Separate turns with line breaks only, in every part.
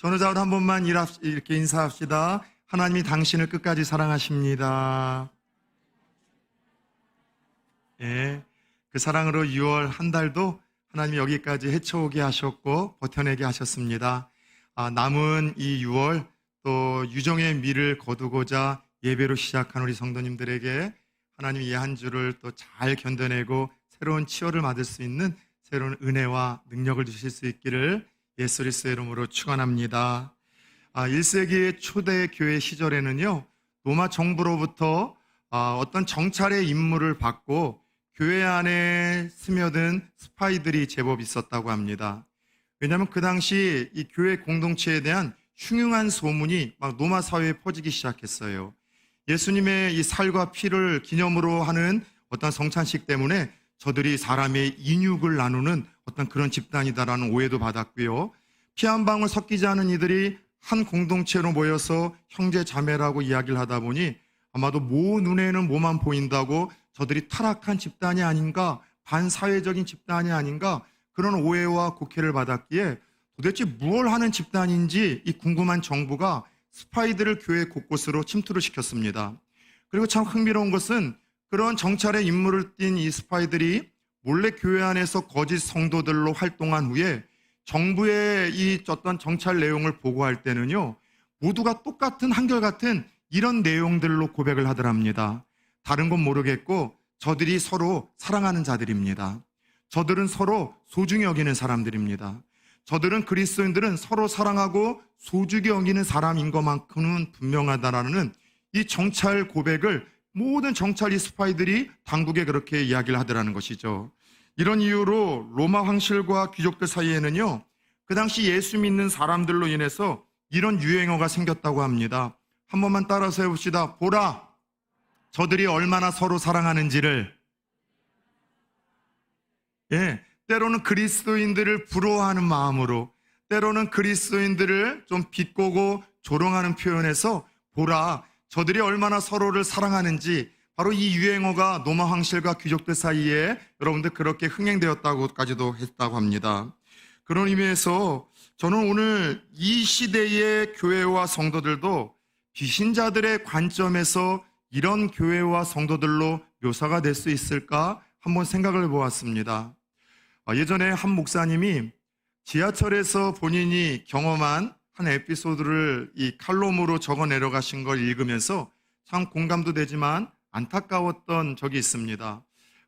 전우자로 한 번만 이렇게 인사합시다. 하나님이 당신을 끝까지 사랑하십니다. 예, 그 사랑으로 6월 한 달도 하나님이 여기까지 헤쳐오게 하셨고 버텨내게 하셨습니다. 남은 이 6월 또 유정의 미를 거두고자 예배로 시작한 우리 성도님들에게 하나님이 이 한 주를 또 잘 견뎌내고 새로운 치유를 받을 수 있는 새로운 은혜와 능력을 주실 수 있기를 예수 그리스도의 이름으로 축원합니다. 1세기의 초대 교회 시절에는요, 로마 정부로부터 어떤 정찰의 임무를 받고 교회 안에 스며든 스파이들이 제법 있었다고 합니다. 왜냐하면 그 당시 이 교회 공동체에 대한 흉흉한 소문이 막 로마 사회에 퍼지기 시작했어요. 예수님의 이 살과 피를 기념으로 하는 어떤 성찬식 때문에 저들이 사람의 인육을 나누는 어떤 그런 집단이다라는 오해도 받았고요. 피 한 방울 섞이지 않은 이들이 한 공동체로 모여서 형제 자매라고 이야기를 하다 보니 아마도 모 눈에는 뭐만 보인다고 저들이 타락한 집단이 아닌가, 반사회적인 집단이 아닌가, 그런 오해와 곡해를 받았기에 도대체 무엇을 하는 집단인지 이 궁금한 정부가 스파이들을 교회 곳곳으로 침투를 시켰습니다. 그리고 참 흥미로운 것은 그런 정찰의 임무를 띈 이 스파이들이 몰래 교회 안에서 거짓 성도들로 활동한 후에 정부의 이 어떤 정찰 내용을 보고할 때는요, 모두가 똑같은 한결같은 이런 내용들로 고백을 하더랍니다. 다른 건 모르겠고 저들이 서로 사랑하는 자들입니다. 저들은 서로 소중히 여기는 사람들입니다. 저들은 그리스도인들은 서로 사랑하고 소중히 여기는 사람인 것만큼은 분명하다라는 이 정찰 고백을 모든 정찰 이 스파이들이 당국에 그렇게 이야기를 하더라는 것이죠. 이런 이유로 로마 황실과 귀족들 사이에는요, 그 당시 예수 믿는 사람들로 인해서 이런 유행어가 생겼다고 합니다. 한 번만 따라서 해봅시다. 보라, 저들이 얼마나 서로 사랑하는지를. 때로는 그리스도인들을 부러워하는 마음으로, 때로는 그리스도인들을 좀 비꼬고 조롱하는 표현에서 보라, 저들이 얼마나 서로를 사랑하는지, 바로 이 유행어가 로마 황실과 귀족들 사이에 여러분들 그렇게 흥행되었다고까지도 했다고 합니다. 그런 의미에서 저는 오늘 이 시대의 교회와 성도들도 비신자들의 관점에서 이런 교회와 성도들로 묘사가 될 수 있을까 한번 생각을 해보았습니다. 예전에 한 목사님이 지하철에서 본인이 경험한 한 에피소드를 이 칼럼으로 적어 내려가신 걸 읽으면서 참 공감도 되지만 안타까웠던 적이 있습니다.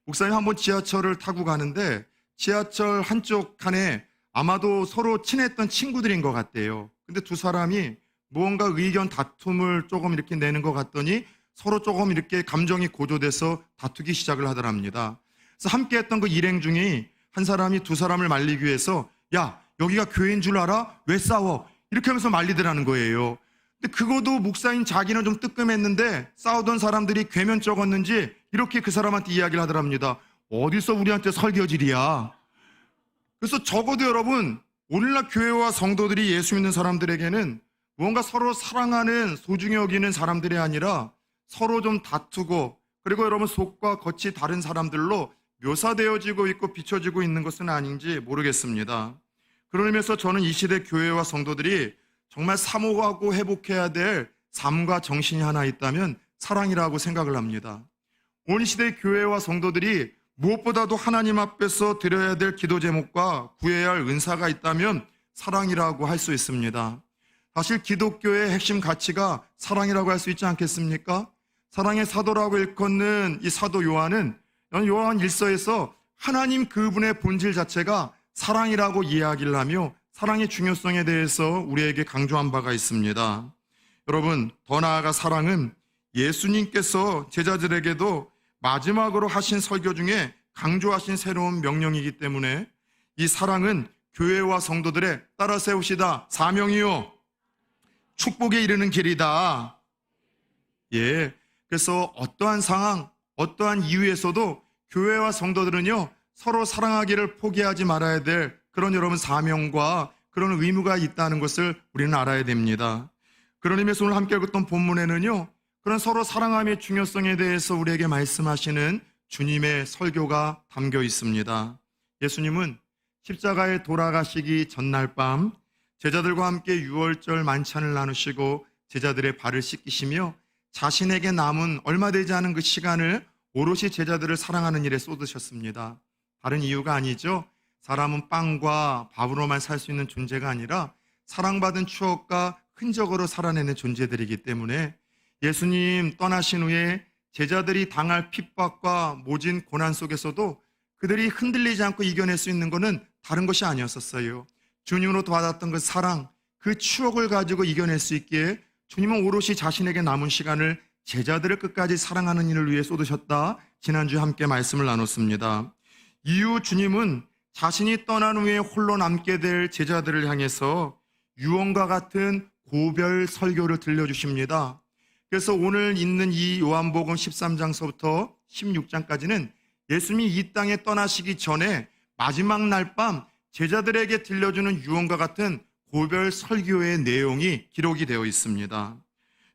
목사님 한번 지하철을 타고 가는데 지하철 한쪽 칸에 아마도 서로 친했던 친구들인 것 같대요. 근데 두 사람이 무언가 의견 다툼을 조금 이렇게 내는 것 같더니 서로 조금 이렇게 감정이 고조돼서 다투기 시작을 하더랍니다. 그래서 함께 했던 그 일행 중에 한 사람이 두 사람을 말리기 위해서 야, 여기가 교회인 줄 알아? 왜 싸워? 이렇게 하면서 말리더라는 거예요. 근데 그것도 목사인 자기는 좀 뜨끔했는데 싸우던 사람들이 괴면 적었는지 이렇게 그 사람한테 이야기를 하더랍니다. 어디서 우리한테 설교질이야? 그래서 적어도 여러분, 오늘날 교회와 성도들이 예수 믿는 사람들에게는 무언가 서로 사랑하는 소중히 여기는 사람들이 아니라 서로 좀 다투고, 그리고 여러분 속과 겉이 다른 사람들로 묘사되어지고 있고 비춰지고 있는 것은 아닌지 모르겠습니다. 그런 의미에서 저는 이 시대 교회와 성도들이 정말 사모하고 회복해야 될 삶과 정신이 하나 있다면 사랑이라고 생각을 합니다. 오늘 시대 교회와 성도들이 무엇보다도 하나님 앞에서 드려야 될 기도 제목과 구해야 할 은사가 있다면 사랑이라고 할 수 있습니다. 사실 기독교의 핵심 가치가 사랑이라고 할 수 있지 않겠습니까? 사랑의 사도라고 일컫는 이 사도 요한은 요한 1서에서 하나님 그분의 본질 자체가 사랑이라고 이야기를 하며 사랑의 중요성에 대해서 우리에게 강조한 바가 있습니다. 여러분, 더 나아가 사랑은 예수님께서 제자들에게도 마지막으로 하신 설교 중에 강조하신 새로운 명령이기 때문에 이 사랑은 교회와 성도들의 따라 세우시다 사명이요 축복에 이르는 길이다. 그래서 어떠한 상황, 어떠한 이유에서도 교회와 성도들은요, 서로 사랑하기를 포기하지 말아야 될 그런 여러분 사명과 그런 의무가 있다는 것을 우리는 알아야 됩니다. 그런 의미에서 오늘 함께 읽었던 본문에는요, 그런 서로 사랑함의 중요성에 대해서 우리에게 말씀하시는 주님의 설교가 담겨 있습니다. 예수님은 십자가에 돌아가시기 전날 밤 제자들과 함께 유월절 만찬을 나누시고 제자들의 발을 씻기시며 자신에게 남은 얼마 되지 않은 그 시간을 오롯이 제자들을 사랑하는 일에 쏟으셨습니다. 다른 이유가 아니죠. 사람은 빵과 밥으로만 살 수 있는 존재가 아니라 사랑받은 추억과 흔적으로 살아내는 존재들이기 때문에 예수님 떠나신 후에 제자들이 당할 핍박과 모진 고난 속에서도 그들이 흔들리지 않고 이겨낼 수 있는 것은 다른 것이 아니었었어요. 주님으로부터 받았던 그 사랑, 그 추억을 가지고 이겨낼 수 있기에 주님은 오롯이 자신에게 남은 시간을 제자들을 끝까지 사랑하는 일을 위해 쏟으셨다. 지난주에 함께 말씀을 나눴습니다. 이후 주님은 자신이 떠난 후에 홀로 남게 될 제자들을 향해서 유언과 같은 고별 설교를 들려주십니다. 그래서 오늘 있는 이 요한복음 13장서부터 16장까지는 예수님이 이 땅에 떠나시기 전에 마지막 날 밤 제자들에게 들려주는 유언과 같은 고별 설교의 내용이 기록이 되어 있습니다.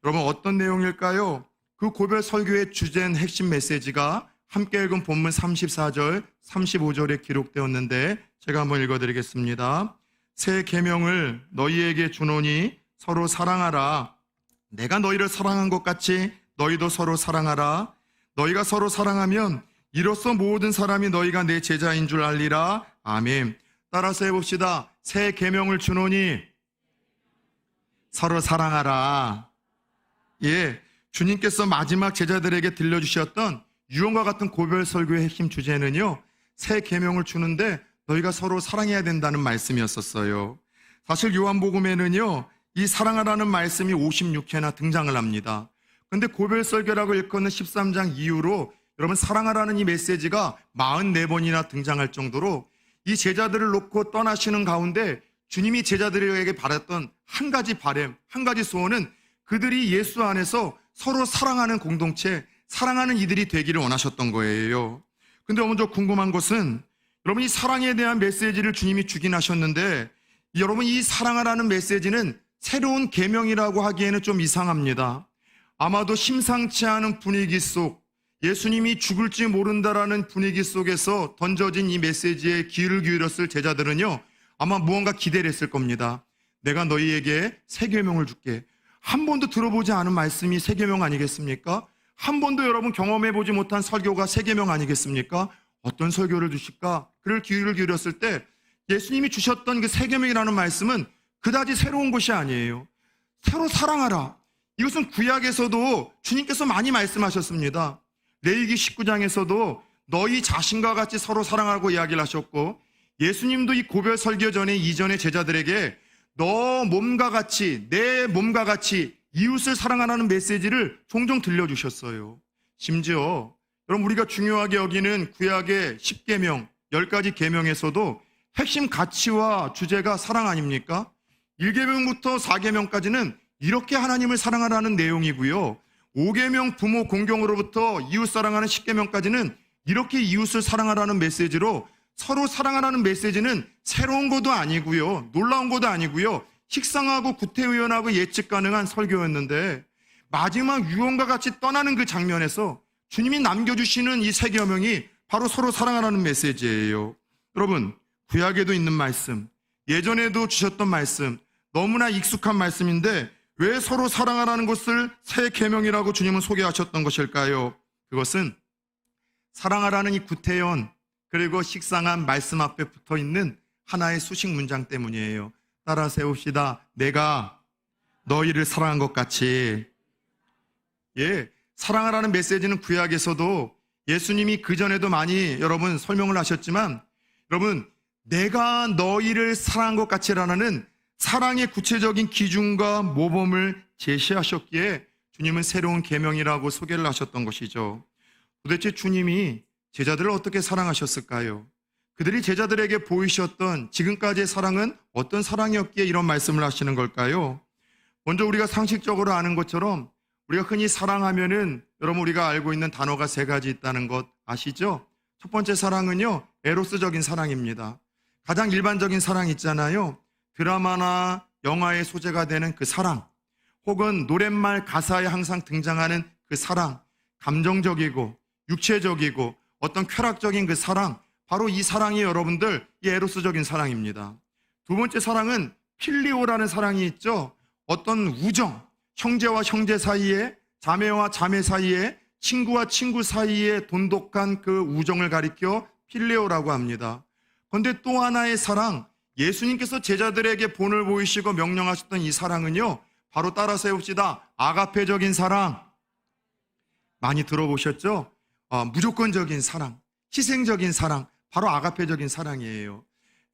여러분 어떤 내용일까요? 그 고별 설교의 주된 핵심 메시지가 함께 읽은 본문 34절, 35절에 기록되었는데 제가 한번 읽어드리겠습니다. 새 계명을 너희에게 주노니 서로 사랑하라. 내가 너희를 사랑한 것 같이 너희도 서로 사랑하라. 너희가 서로 사랑하면 이로써 모든 사람이 너희가 내 제자인 줄 알리라. 아멘. 따라서 해봅시다. 새 계명을 주노니 서로 사랑하라. 예, 주님께서 마지막 제자들에게 들려주셨던 유언과 같은 고별 설교의 핵심 주제는요, 새 계명을 주는데 너희가 서로 사랑해야 된다는 말씀이었었어요. 사실 요한복음에는요, 이 사랑하라는 말씀이 56회나 등장을 합니다. 그런데 고별 설교라고 일컫는 13장 이후로 여러분 사랑하라는 이 메시지가 44번이나 등장할 정도로 이 제자들을 놓고 떠나시는 가운데 주님이 제자들에게 바랐던 한 가지 바람, 한 가지 소원은 그들이 예수 안에서 서로 사랑하는 공동체, 사랑하는 이들이 되기를 원하셨던 거예요. 근데 먼저 궁금한 것은 여러분 이 사랑에 대한 메시지를 주님이 주긴 하셨는데 여러분 이 사랑하라는 메시지는 새로운 계명이라고 하기에는 좀 이상합니다. 아마도 심상치 않은 분위기 속 예수님이 죽을지 모른다라는 분위기 속에서 던져진 이 메시지에 귀를 기울였을 제자들은요 아마 무언가 기대를 했을 겁니다. 내가 너희에게 새 계명을 줄게. 한 번도 들어보지 않은 말씀이 새 계명 아니겠습니까? 한 번도 여러분 경험해보지 못한 설교가 새 계명 아니겠습니까? 어떤 설교를 주실까? 그를 귀를 기울였을 때 예수님이 주셨던 그 새 계명이라는 말씀은 그다지 새로운 것이 아니에요. 서로 사랑하라. 이것은 구약에서도 주님께서 많이 말씀하셨습니다. 레위기 19장에서도 너희 자신과 같이 서로 사랑하라고 이야기를 하셨고 예수님도 이 고별 설교 전에 이전의 제자들에게 너 몸과 같이 내 몸과 같이 이웃을 사랑하라는 메시지를 종종 들려주셨어요. 심지어 여러분 우리가 중요하게 여기는 구약의 10계명 10가지 계명에서도 핵심 가치와 주제가 사랑 아닙니까? 1계명부터 4계명까지는 이렇게 하나님을 사랑하라는 내용이고요. 5계명 부모 공경으로부터 이웃 사랑하는 10계명까지는 이렇게 이웃을 사랑하라는 메시지로 서로 사랑하라는 메시지는 새로운 것도 아니고요. 놀라운 것도 아니고요. 식상하고 구태의연하고 예측 가능한 설교였는데 마지막 유언과 같이 떠나는 그 장면에서 주님이 남겨주시는 이 새 계명이 바로 서로 사랑하라는 메시지예요. 여러분 구약에도 있는 말씀, 예전에도 주셨던 말씀, 너무나 익숙한 말씀인데 왜 서로 사랑하라는 것을 새 계명이라고 주님은 소개하셨던 것일까요? 그것은 사랑하라는 이 구태연 그리고 식상한 말씀 앞에 붙어있는 하나의 수식 문장 때문이에요. 따라 세웁시다. 내가 너희를 사랑한 것 같이. 예, 사랑하라는 메시지는 구약에서도 예수님이 그전에도 많이 여러분 설명을 하셨지만 여러분 내가 너희를 사랑한 것 같이라는 사랑의 구체적인 기준과 모범을 제시하셨기에 주님은 새로운 계명이라고 소개를 하셨던 것이죠. 도대체 주님이 제자들을 어떻게 사랑하셨을까요? 그들이 제자들에게 보이셨던 지금까지의 사랑은 어떤 사랑이었기에 이런 말씀을 하시는 걸까요? 먼저 우리가 상식적으로 아는 것처럼 우리가 흔히 사랑하면은 여러분 우리가 알고 있는 단어가 3가지 있다는 것 아시죠? 첫 번째 사랑은요 에로스적인 사랑입니다. 가장 일반적인 사랑 있잖아요. 드라마나 영화의 소재가 되는 그 사랑, 혹은 노랫말 가사에 항상 등장하는 그 사랑, 감정적이고 육체적이고 어떤 쾌락적인 그 사랑, 바로 이 사랑이 여러분들 이 에로스적인 사랑입니다. 두 번째 사랑은 필리오라는 사랑이 있죠. 어떤 우정, 형제와 형제 사이에, 자매와 자매 사이에, 친구와 친구 사이에 돈독한 그 우정을 가리켜 필레오라고 합니다. 그런데 또 하나의 사랑, 예수님께서 제자들에게 본을 보이시고 명령하셨던 이 사랑은요, 바로 따라서 해봅시다. 아가페적인 사랑. 많이 들어보셨죠? 무조건적인 사랑, 희생적인 사랑, 바로 아가페적인 사랑이에요.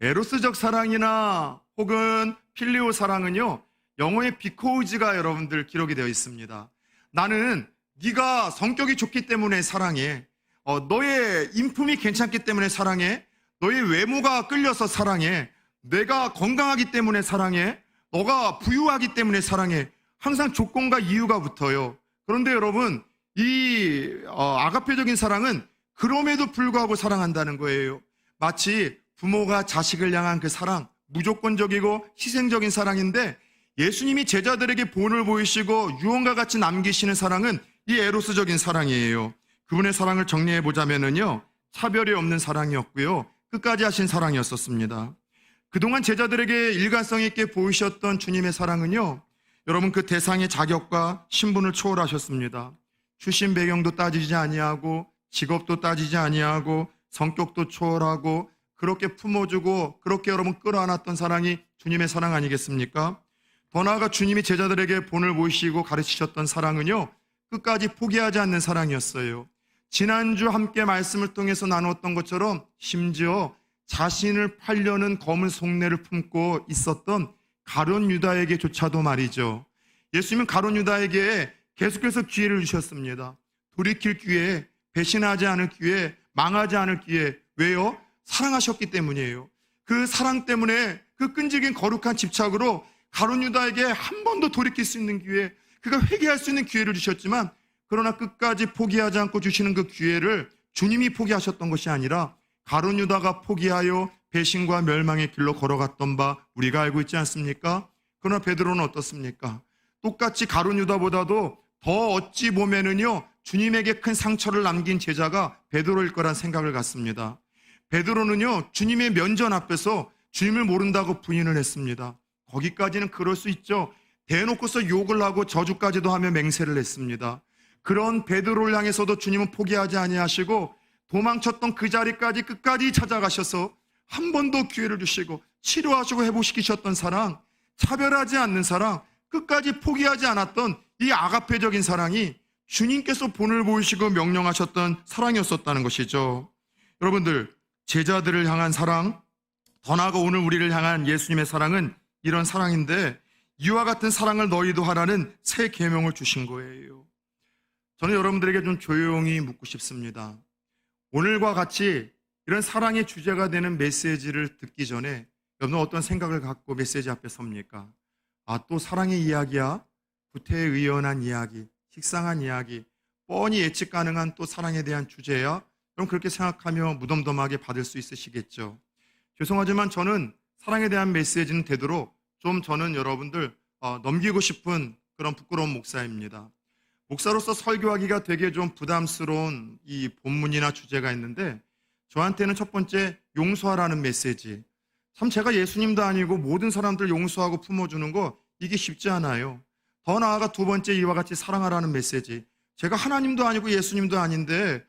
에로스적 사랑이나 혹은 필리오 사랑은요, 영어의 비코우즈가 여러분들 기록이 되어 있습니다. 나는 네가 성격이 좋기 때문에 사랑해. 너의 인품이 괜찮기 때문에 사랑해. 너의 외모가 끌려서 사랑해. 내가 건강하기 때문에 사랑해. 너가 부유하기 때문에 사랑해. 항상 조건과 이유가 붙어요. 그런데 여러분, 이 아가페적인 사랑은 그럼에도 불구하고 사랑한다는 거예요. 마치 부모가 자식을 향한 그 사랑, 무조건적이고 희생적인 사랑인데, 예수님이 제자들에게 본을 보이시고 유언과 같이 남기시는 사랑은 이 에로스적인 사랑이에요. 그분의 사랑을 정리해 보자면요, 차별이 없는 사랑이었고요, 끝까지 하신 사랑이었었습니다. 그동안 제자들에게 일관성 있게 보이셨던 주님의 사랑은요, 여러분 그 대상의 자격과 신분을 초월하셨습니다. 출신 배경도 따지지 아니하고 직업도 따지지 아니하고 성격도 초월하고 그렇게 품어주고 그렇게 여러분 끌어안았던 사랑이 주님의 사랑 아니겠습니까? 더 나아가 주님이 제자들에게 본을 보이시고 가르치셨던 사랑은요, 끝까지 포기하지 않는 사랑이었어요. 지난주 함께 말씀을 통해서 나누었던 것처럼 심지어 자신을 팔려는 검은 속내를 품고 있었던 가룟 유다에게조차도 말이죠. 예수님은 가룟 유다에게 계속해서 기회를 주셨습니다. 돌이킬 기회, 배신하지 않을 기회, 망하지 않을 기회. 왜요? 사랑하셨기 때문이에요. 그 사랑 때문에 그 끈질긴 거룩한 집착으로 가룟 유다에게 한 번 더 돌이킬 수 있는 기회, 그가 회개할 수 있는 기회를 주셨지만, 그러나 끝까지 포기하지 않고 주시는 그 기회를 주님이 포기하셨던 것이 아니라 가룟 유다가 포기하여 배신과 멸망의 길로 걸어갔던 바 우리가 알고 있지 않습니까? 그러나 베드로는 어떻습니까? 똑같이 가룟 유다보다도 더 어찌 보면은요, 주님에게 큰 상처를 남긴 제자가 베드로일 거란 생각을 갖습니다. 베드로는요, 주님의 면전 앞에서 주님을 모른다고 부인을 했습니다. 거기까지는 그럴 수 있죠. 대놓고서 욕을 하고 저주까지도 하며 맹세를 했습니다. 그런 베드로를 향해서도 주님은 포기하지 아니하시고 도망쳤던 그 자리까지 끝까지 찾아가셔서 한 번 더 기회를 주시고 치료하시고 회복시키셨던 사랑, 차별하지 않는 사랑, 끝까지 포기하지 않았던 이 아가페적인 사랑이 주님께서 본을 보이시고 명령하셨던 사랑이었었다는 것이죠. 여러분들, 제자들을 향한 사랑, 더 나아가 오늘 우리를 향한 예수님의 사랑은 이런 사랑인데, 이와 같은 사랑을 너희도 하라는 새 계명을 주신 거예요. 저는 여러분들에게 좀 조용히 묻고 싶습니다. 오늘과 같이 이런 사랑의 주제가 되는 메시지를 듣기 전에 여러분 어떤 생각을 갖고 메시지 앞에 섭니까? 또 사랑의 이야기야? 구태에 의연한 이야기, 식상한 이야기, 뻔히 예측 가능한 또 사랑에 대한 주제야? 그럼 그렇게 생각하며 무덤덤하게 받을 수 있으시겠죠. 죄송하지만 저는 사랑에 대한 메시지는 되도록 좀 저는 여러분들 넘기고 싶은 그런 부끄러운 목사입니다. 목사로서 설교하기가 되게 좀 부담스러운 이 본문이나 주제가 있는데, 저한테는 첫 번째 용서하라는 메시지. 참 제가 예수님도 아니고 모든 사람들 용서하고 품어주는 거 이게 쉽지 않아요. 더 나아가 두 번째 이와 같이 사랑하라는 메시지. 제가 하나님도 아니고 예수님도 아닌데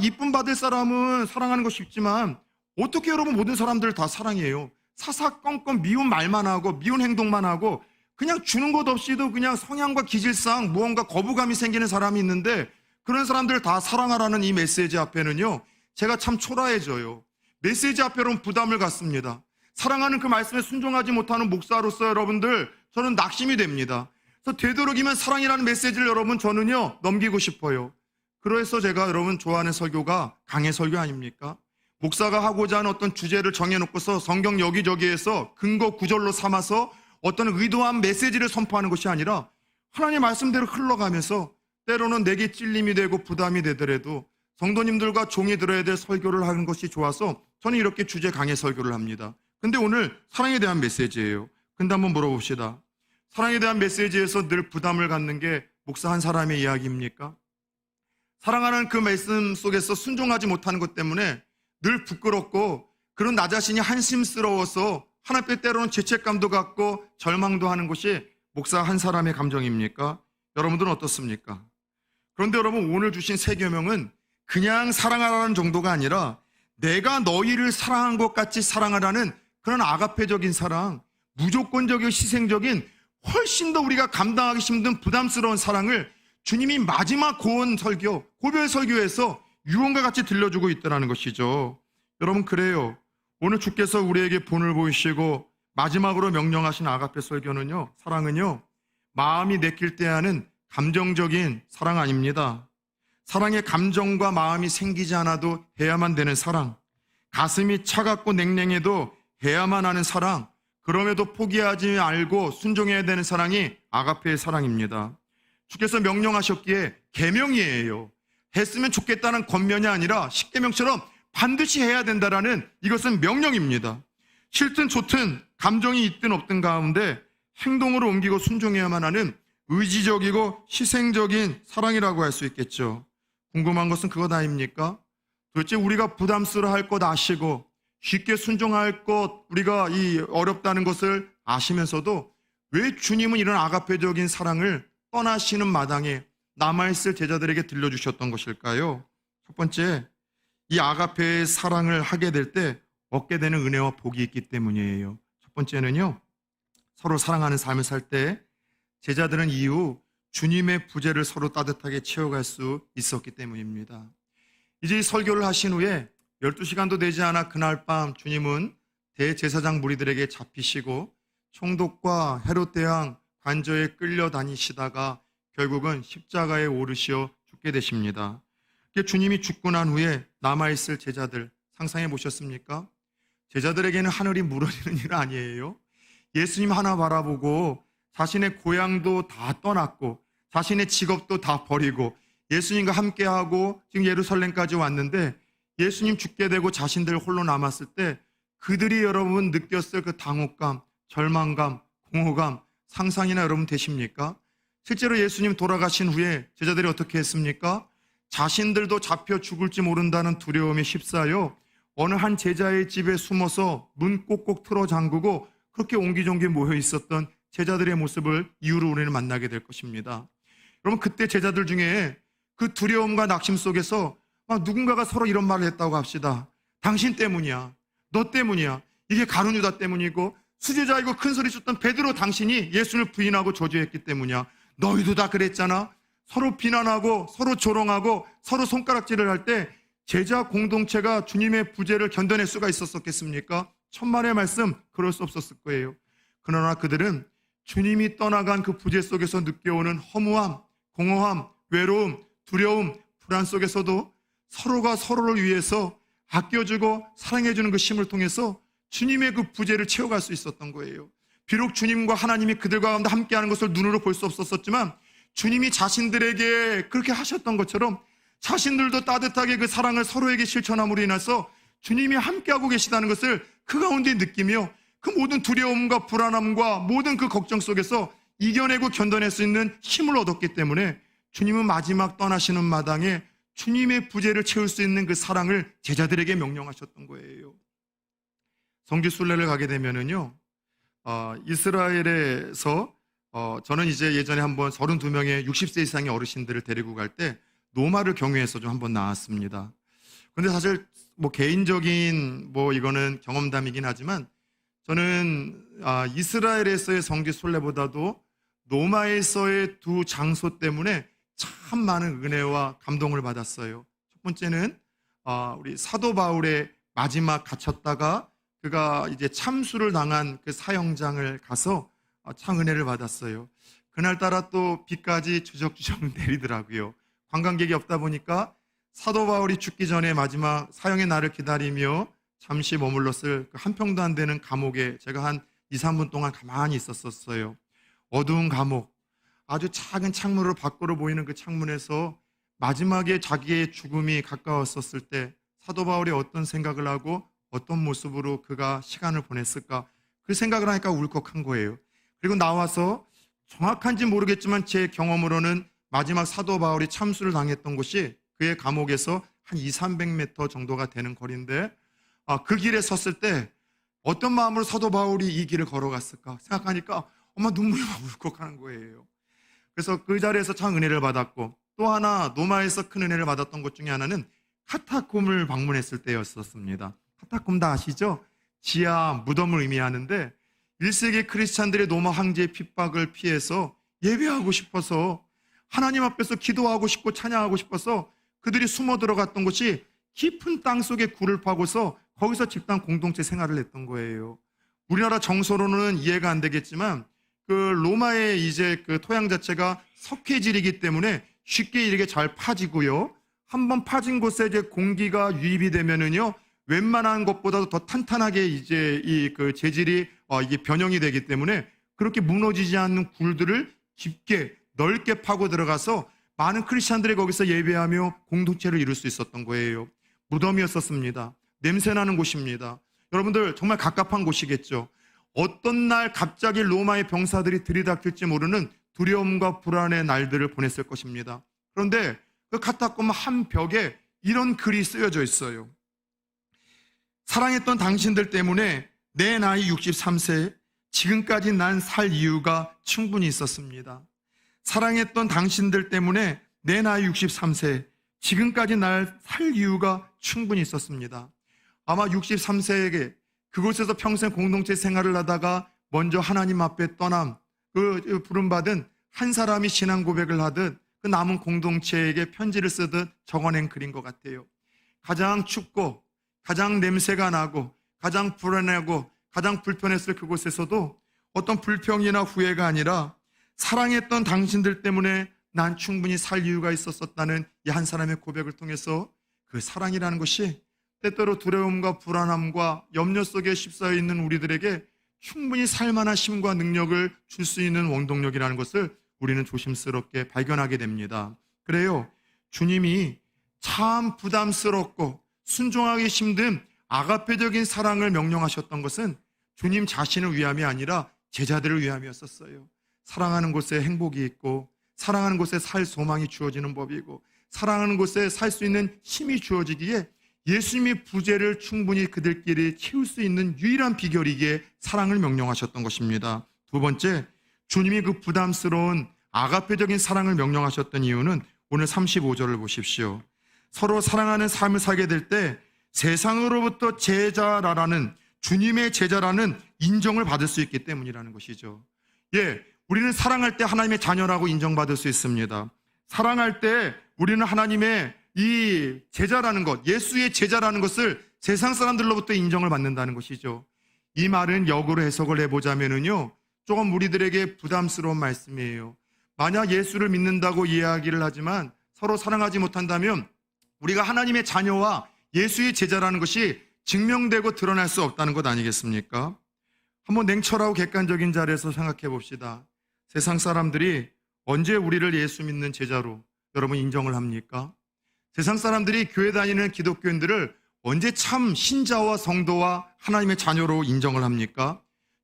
이쁨 받을 사람은 사랑하는 거 쉽지만 어떻게 여러분 모든 사람들 다 사랑해요? 사사건건 미운 말만 하고 미운 행동만 하고 그냥 주는 것 없이도 그냥 성향과 기질상 무언가 거부감이 생기는 사람이 있는데, 그런 사람들 다 사랑하라는 이 메시지 앞에는요, 제가 참 초라해져요. 메시지 앞에는 부담을 갖습니다. 사랑하는 그 말씀에 순종하지 못하는 목사로서 여러분들, 저는 낙심이 됩니다. 그래서 되도록이면 사랑이라는 메시지를 여러분 저는요 넘기고 싶어요. 그래서 제가 여러분 좋아하는 설교가 강해 설교 아닙니까? 목사가 하고자 하는 어떤 주제를 정해놓고서 성경 여기저기에서 근거 구절로 삼아서 어떤 의도한 메시지를 선포하는 것이 아니라 하나님의 말씀대로 흘러가면서 때로는 내게 찔림이 되고 부담이 되더라도 성도님들과 종이 들어야 될 설교를 하는 것이 좋아서 저는 이렇게 주제 강해 설교를 합니다. 근데 오늘 사랑에 대한 메시지예요. 근데 한번 물어봅시다. 사랑에 대한 메시지에서 늘 부담을 갖는 게 목사 한 사람의 이야기입니까? 사랑하는 그 말씀 속에서 순종하지 못하는 것 때문에 늘 부끄럽고 그런 나 자신이 한심스러워서 하나님 때로는 죄책감도 갖고 절망도 하는 것이 목사 한 사람의 감정입니까? 여러분들은 어떻습니까? 그런데 여러분, 오늘 주신 새 계명은 그냥 사랑하라는 정도가 아니라 내가 너희를 사랑한 것 같이 사랑하라는 그런 아가페적인 사랑, 무조건적이고 희생적인, 훨씬 더 우리가 감당하기 힘든 부담스러운 사랑을 주님이 마지막 고언 설교, 고별 설교에서 유언과 같이 들려주고 있다는 것이죠. 여러분, 그래요. 오늘 주께서 우리에게 본을 보이시고 마지막으로 명령하신 아가페 설교는요, 사랑은요, 마음이 내킬 때 하는 감정적인 사랑 아닙니다. 사랑의 감정과 마음이 생기지 않아도 해야만 되는 사랑, 가슴이 차갑고 냉랭해도 해야만 하는 사랑, 그럼에도 포기하지 말고 순종해야 되는 사랑이 아가페의 사랑입니다. 주께서 명령하셨기에 계명이에요. 했으면 좋겠다는 권면이 아니라 십계명처럼 반드시 해야 된다라는, 이것은 명령입니다. 싫든 좋든 감정이 있든 없든 가운데 행동으로 옮기고 순종해야만 하는 의지적이고 희생적인 사랑이라고 할 수 있겠죠. 궁금한 것은 그것 아닙니까? 도대체 우리가 부담스러워할 것 아시고 쉽게 순종할 것, 우리가 이 어렵다는 것을 아시면서도 왜 주님은 이런 아가페적인 사랑을 떠나시는 마당에 남아있을 제자들에게 들려주셨던 것일까요? 첫 번째, 이 아가페의 사랑을 하게 될 때 얻게 되는 은혜와 복이 있기 때문이에요. 첫 번째는요, 서로 사랑하는 삶을 살 때 제자들은 이후 주님의 부재를 서로 따뜻하게 채워갈 수 있었기 때문입니다. 이제 이 설교를 하신 후에 12시간도 되지 않아 그날 밤 주님은 대제사장 무리들에게 잡히시고 총독과 헤롯 대왕 관저에 끌려다니시다가 결국은 십자가에 오르시어 죽게 되십니다. 주님이 죽고 난 후에 남아있을 제자들 상상해 보셨습니까? 제자들에게는 하늘이 무너지는 일 아니에요. 예수님 하나 바라보고 자신의 고향도 다 떠났고 자신의 직업도 다 버리고 예수님과 함께하고 지금 예루살렘까지 왔는데 예수님 죽게 되고 자신들 홀로 남았을 때 그들이 여러분 느꼈을 그 당혹감, 절망감, 공허감 상상이나 여러분 되십니까? 실제로 예수님 돌아가신 후에 제자들이 어떻게 했습니까? 자신들도 잡혀 죽을지 모른다는 두려움에 휩싸여 어느 한 제자의 집에 숨어서 문 꼭꼭 틀어 잠그고 그렇게 옹기종기 모여 있었던 제자들의 모습을 이후로 우리는 만나게 될 것입니다. 여러분, 그때 제자들 중에 그 두려움과 낙심 속에서 누군가가 서로 이런 말을 했다고 합시다. 당신 때문이야. 너 때문이야. 이게 가룟 유다 때문이고 수제자이고 큰 소리 쳤던 베드로 당신이 예수를 부인하고 저주했기 때문이야. 너희도 다 그랬잖아. 서로 비난하고 서로 조롱하고 서로 손가락질을 할 때 제자 공동체가 주님의 부재를 견뎌낼 수가 있었겠습니까? 천만의 말씀, 그럴 수 없었을 거예요. 그러나 그들은 주님이 떠나간 그 부재 속에서 느껴오는 허무함, 공허함, 외로움, 두려움, 불안 속에서도 서로가 서로를 위해서 아껴주고 사랑해주는 그 힘을 통해서 주님의 그 부재를 채워갈 수 있었던 거예요. 비록 주님과 하나님이 그들과 가운데 함께하는 것을 눈으로 볼 수 없었지만 주님이 자신들에게 그렇게 하셨던 것처럼 자신들도 따뜻하게 그 사랑을 서로에게 실천함으로 인해서 주님이 함께하고 계시다는 것을 그 가운데 느끼며 그 모든 두려움과 불안함과 모든 그 걱정 속에서 이겨내고 견뎌낼 수 있는 힘을 얻었기 때문에 주님은 마지막 떠나시는 마당에 주님의 부재를 채울 수 있는 그 사랑을 제자들에게 명령하셨던 거예요. 성지 순례를 가게 되면은요, 이스라엘에서 저는 이제 예전에 한번 32명의 60세 이상의 어르신들을 데리고 갈 때 노마를 경유해서 좀 한번 나왔습니다. 근데 사실 뭐 개인적인 이거는 경험담이긴 하지만 저는 이스라엘에서의 성지 순례보다도 노마에서의 두 장소 때문에 참 많은 은혜와 감동을 받았어요. 첫 번째는 우리 사도 바울의 마지막 갇혔다가 그가 이제 참수를 당한 그 사형장을 가서 참 은혜를 받았어요. 그날따라 또 비까지 주적주적 내리더라고요. 관광객이 없다 보니까 사도 바울이 죽기 전에 마지막 사형의 날을 기다리며 잠시 머물렀을 그 한 평도 안 되는 감옥에 제가 한 2, 3분 동안 가만히 있었어요. 어두운 감옥, 아주 작은 창문으로 밖으로 보이는 그 창문에서 마지막에 자기의 죽음이 가까웠었을 때 사도 바울이 어떤 생각을 하고 어떤 모습으로 그가 시간을 보냈을까, 그 생각을 하니까 울컥한 거예요. 그리고 나와서 정확한지 모르겠지만 제 경험으로는 마지막 사도 바울이 참수를 당했던 곳이 그의 감옥에서 한 200, 300m 정도가 되는 거리인데 그 길에 섰을 때 어떤 마음으로 사도 바울이 이 길을 걸어갔을까 생각하니까 엄마 눈물이 막 울컥하는 거예요. 그래서 그 자리에서 참 은혜를 받았고, 또 하나 로마에서 큰 은혜를 받았던 것 중에 하나는 카타콤을 방문했을 때였었습니다. 카타콤 다 아시죠? 지하 무덤을 의미하는데 1세기 크리스찬들의 로마 황제의 핍박을 피해서 예배하고 싶어서 하나님 앞에서 기도하고 싶고 찬양하고 싶어서 그들이 숨어 들어갔던 곳이 깊은 땅 속에 굴을 파고서 거기서 집단 공동체 생활을 했던 거예요. 우리나라 정서로는 이해가 안 되겠지만 그 로마의 이제 그 토양 자체가 석회질이기 때문에 쉽게 이렇게 잘 파지고요. 한번 파진 곳에 이제 공기가 유입이 되면은요, 웬만한 것보다도 더 탄탄하게 이제 이 그 재질이 이게 변형이 되기 때문에 그렇게 무너지지 않는 굴들을 깊게 넓게 파고 들어가서 많은 크리스찬들이 거기서 예배하며 공동체를 이룰 수 있었던 거예요. 무덤이었었습니다. 냄새나는 곳입니다. 여러분들 정말 갑갑한 곳이겠죠. 어떤 날 갑자기 로마의 병사들이 들이닥칠지 모르는 두려움과 불안의 날들을 보냈을 것입니다. 그런데 그 카타콤 한 벽에 이런 글이 쓰여져 있어요. 사랑했던 당신들 때문에 내 나이 63세, 지금까지 난 살 이유가 충분히 있었습니다. 사랑했던 당신들 때문에 내 나이 63세, 지금까지 날 살 이유가 충분히 있었습니다. 아마 63세에게 그곳에서 평생 공동체 생활을 하다가 먼저 하나님 앞에 떠남, 그 부름받은 한 사람이 신앙 고백을 하듯 그 남은 공동체에게 편지를 쓰듯 적어낸 글인 것 같아요. 가장 춥고 가장 냄새가 나고 가장 불안하고 가장 불편했을 그곳에서도 어떤 불평이나 후회가 아니라 사랑했던 당신들 때문에 난 충분히 살 이유가 있었다는 이 한 사람의 고백을 통해서 그 사랑이라는 것이 때때로 두려움과 불안함과 염려 속에 휩싸여 있는 우리들에게 충분히 살만한 힘과 능력을 줄 수 있는 원동력이라는 것을 우리는 조심스럽게 발견하게 됩니다. 그래요, 주님이 참 부담스럽고 순종하기 힘든 아가페적인 사랑을 명령하셨던 것은 주님 자신을 위함이 아니라 제자들을 위함이었었어요. 사랑하는 곳에 행복이 있고 사랑하는 곳에 살 소망이 주어지는 법이고 사랑하는 곳에 살 수 있는 힘이 주어지기에 예수님의 부재를 충분히 그들끼리 채울 수 있는 유일한 비결이기에 사랑을 명령하셨던 것입니다. 두 번째, 주님이 그 부담스러운 아가페적인 사랑을 명령하셨던 이유는 오늘 35절을 보십시오. 서로 사랑하는 삶을 살게 될 때 세상으로부터 제자라는, 주님의 제자라는 인정을 받을 수 있기 때문이라는 것이죠. 예, 우리는 사랑할 때 하나님의 자녀라고 인정받을 수 있습니다. 사랑할 때 우리는 하나님의 이 제자라는 것, 예수의 제자라는 것을 세상 사람들로부터 인정을 받는다는 것이죠. 이 말은 역으로 해석을 해보자면요, 조금 우리들에게 부담스러운 말씀이에요. 만약 예수를 믿는다고 이야기를 하지만 서로 사랑하지 못한다면 우리가 하나님의 자녀와 예수의 제자라는 것이 증명되고 드러날 수 없다는 것 아니겠습니까? 한번 냉철하고 객관적인 자리에서 생각해 봅시다. 세상 사람들이 언제 우리를 예수 믿는 제자로 여러분 인정을 합니까? 세상 사람들이 교회 다니는 기독교인들을 언제 참 신자와 성도와 하나님의 자녀로 인정을 합니까?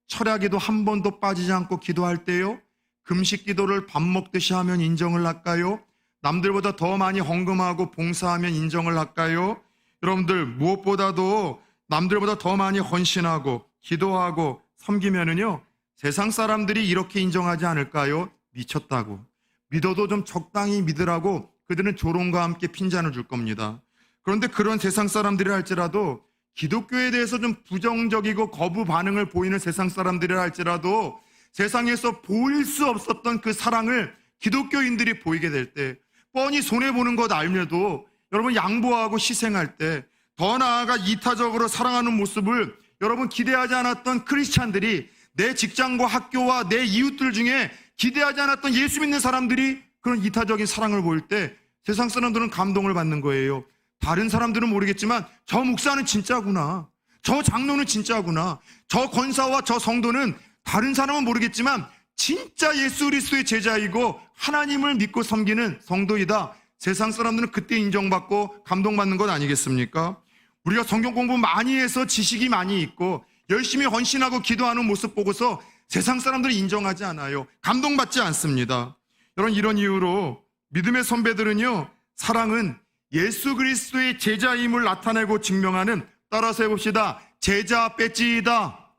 철야기도 한 번도 빠지지 않고 기도할 때요? 금식 기도를 밥 먹듯이 하면 인정을 할까요? 남들보다 더 많이 헌금하고 봉사하면 인정을 할까요? 여러분들 무엇보다도 남들보다 더 많이 헌신하고 기도하고 섬기면은요, 세상 사람들이 이렇게 인정하지 않을까요? 미쳤다고, 믿어도 좀 적당히 믿으라고 그들은 조롱과 함께 핀잔을 줄 겁니다. 그런데 그런 세상 사람들이 할지라도, 기독교에 대해서 좀 부정적이고 거부 반응을 보이는 세상 사람들이 할지라도 세상에서 보일 수 없었던 그 사랑을 기독교인들이 보이게 될 때, 뻔히 손해보는 것 알면도 여러분 양보하고 희생할 때, 더 나아가 이타적으로 사랑하는 모습을 여러분 기대하지 않았던 크리스찬들이, 내 직장과 학교와 내 이웃들 중에 기대하지 않았던 예수 믿는 사람들이 그런 이타적인 사랑을 보일 때 세상 사람들은 감동을 받는 거예요. 다른 사람들은 모르겠지만 저 목사는 진짜구나, 저 장로는 진짜구나, 저 권사와 저 성도는 다른 사람은 모르겠지만 진짜 예수 그리스도의 제자이고 하나님을 믿고 섬기는 성도이다. 세상 사람들은 그때 인정받고 감동받는 것 아니겠습니까? 우리가 성경 공부 많이 해서 지식이 많이 있고 열심히 헌신하고 기도하는 모습 보고서 세상 사람들은 인정하지 않아요. 감동받지 않습니다. 여러분, 이런 이유로 믿음의 선배들은요, 사랑은 예수 그리스도의 제자임을 나타내고 증명하는, 따라서 해봅시다, 제자 배지이다.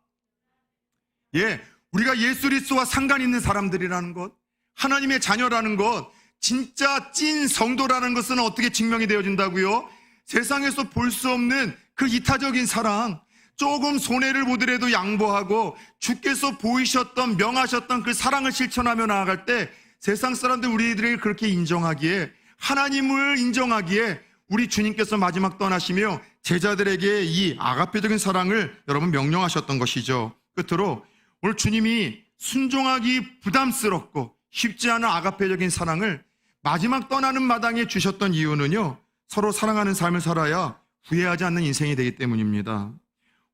예, 우리가 예수 그리스도와 상관 있는 사람들이라는 것, 하나님의 자녀라는 것, 진짜 찐 성도라는 것은 어떻게 증명이 되어진다고요? 세상에서 볼 수 없는 그 이타적인 사랑, 조금 손해를 보더라도 양보하고 주께서 보이셨던, 명하셨던 그 사랑을 실천하며 나아갈 때 세상 사람들 우리들에게 그렇게 인정하기에, 하나님을 인정하기에 우리 주님께서 마지막 떠나시며 제자들에게 이 아가페적인 사랑을 여러분 명령하셨던 것이죠. 끝으로 오늘 주님이 순종하기 부담스럽고 쉽지 않은 아가페적인 사랑을 마지막 떠나는 마당에 주셨던 이유는요, 서로 사랑하는 삶을 살아야 후회하지 않는 인생이 되기 때문입니다.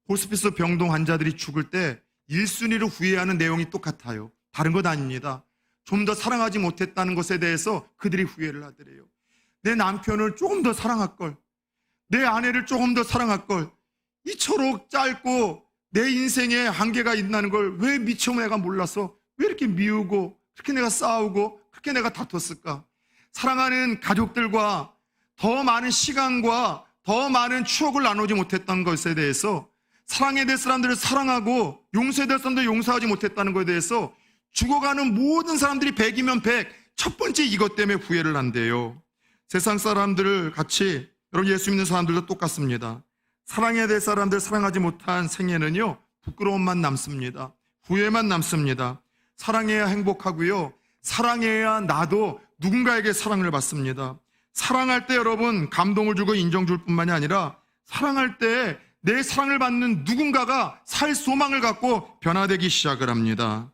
호스피스 병동 환자들이 죽을 때 1순위로 후회하는 내용이 똑같아요. 다른 것 아닙니다. 좀 더 사랑하지 못했다는 것에 대해서 그들이 후회를 하더래요. 내 남편을 조금 더 사랑할 걸, 내 아내를 조금 더 사랑할 걸, 이토록 짧고 내 인생에 한계가 있다는 걸 왜 미처 내가 몰라서 왜 이렇게 미우고 그렇게 내가 싸우고 그렇게 내가 다퉜을까? 사랑하는 가족들과 더 많은 시간과 더 많은 추억을 나누지 못했던 것에 대해서, 사랑해야 될 사람들을 사랑하고 용서해야 될 사람들을 용서하지 못했다는 것에 대해서 죽어가는 모든 사람들이 100이면 100, 첫 번째 이것 때문에 후회를 한대요. 세상 사람들을 같이, 여러분 예수 믿는 사람들도 똑같습니다. 사랑해야 될 사람들 사랑하지 못한 생애는요, 부끄러움만 남습니다. 후회만 남습니다. 사랑해야 행복하고요, 사랑해야 나도 누군가에게 사랑을 받습니다. 사랑할 때 여러분 감동을 주고 인정 줄 뿐만이 아니라, 사랑할 때 내 사랑을 받는 누군가가 살 소망을 갖고 변화되기 시작을 합니다.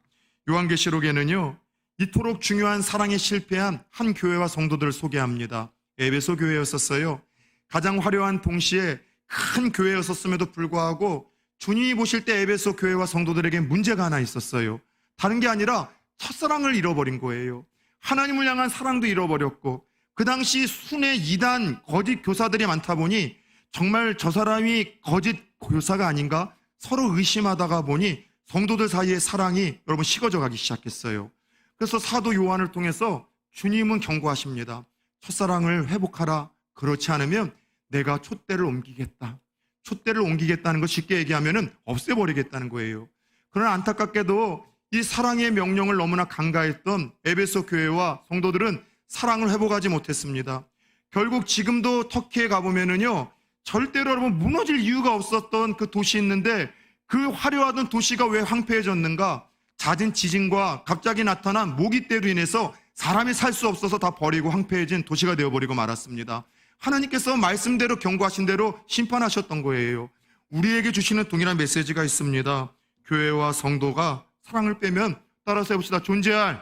요한계시록에는요, 이토록 중요한 사랑에 실패한 한 교회와 성도들을 소개합니다. 에베소 교회였었어요. 가장 화려한 동시에 큰 교회였었음에도 불구하고 주님이 보실 때 에베소 교회와 성도들에게 문제가 하나 있었어요. 다른 게 아니라 첫사랑을 잃어버린 거예요. 하나님을 향한 사랑도 잃어버렸고, 그 당시 순회 이단 거짓 교사들이 많다 보니 정말 저 사람이 거짓 교사가 아닌가 서로 의심하다가 보니 성도들 사이의 사랑이 여러분 식어져 가기 시작했어요. 그래서 사도 요한을 통해서 주님은 경고하십니다. 첫사랑을 회복하라. 그렇지 않으면 내가 촛대를 옮기겠다. 촛대를 옮기겠다는 것 쉽게 얘기하면 없애버리겠다는 거예요. 그러나 안타깝게도 이 사랑의 명령을 너무나 간과했던 에베소 교회와 성도들은 사랑을 회복하지 못했습니다. 결국 지금도 터키에 가보면은요, 절대로 여러분 무너질 이유가 없었던 그 도시 있는데, 그 화려하던 도시가 왜 황폐해졌는가? 잦은 지진과 갑자기 나타난 모기때로 인해서 사람이 살 수 없어서 다 버리고 황폐해진 도시가 되어버리고 말았습니다. 하나님께서 말씀대로 경고하신 대로 심판하셨던 거예요. 우리에게 주시는 동일한 메시지가 있습니다. 교회와 성도가 사랑을 빼면, 따라서 해봅시다, 존재할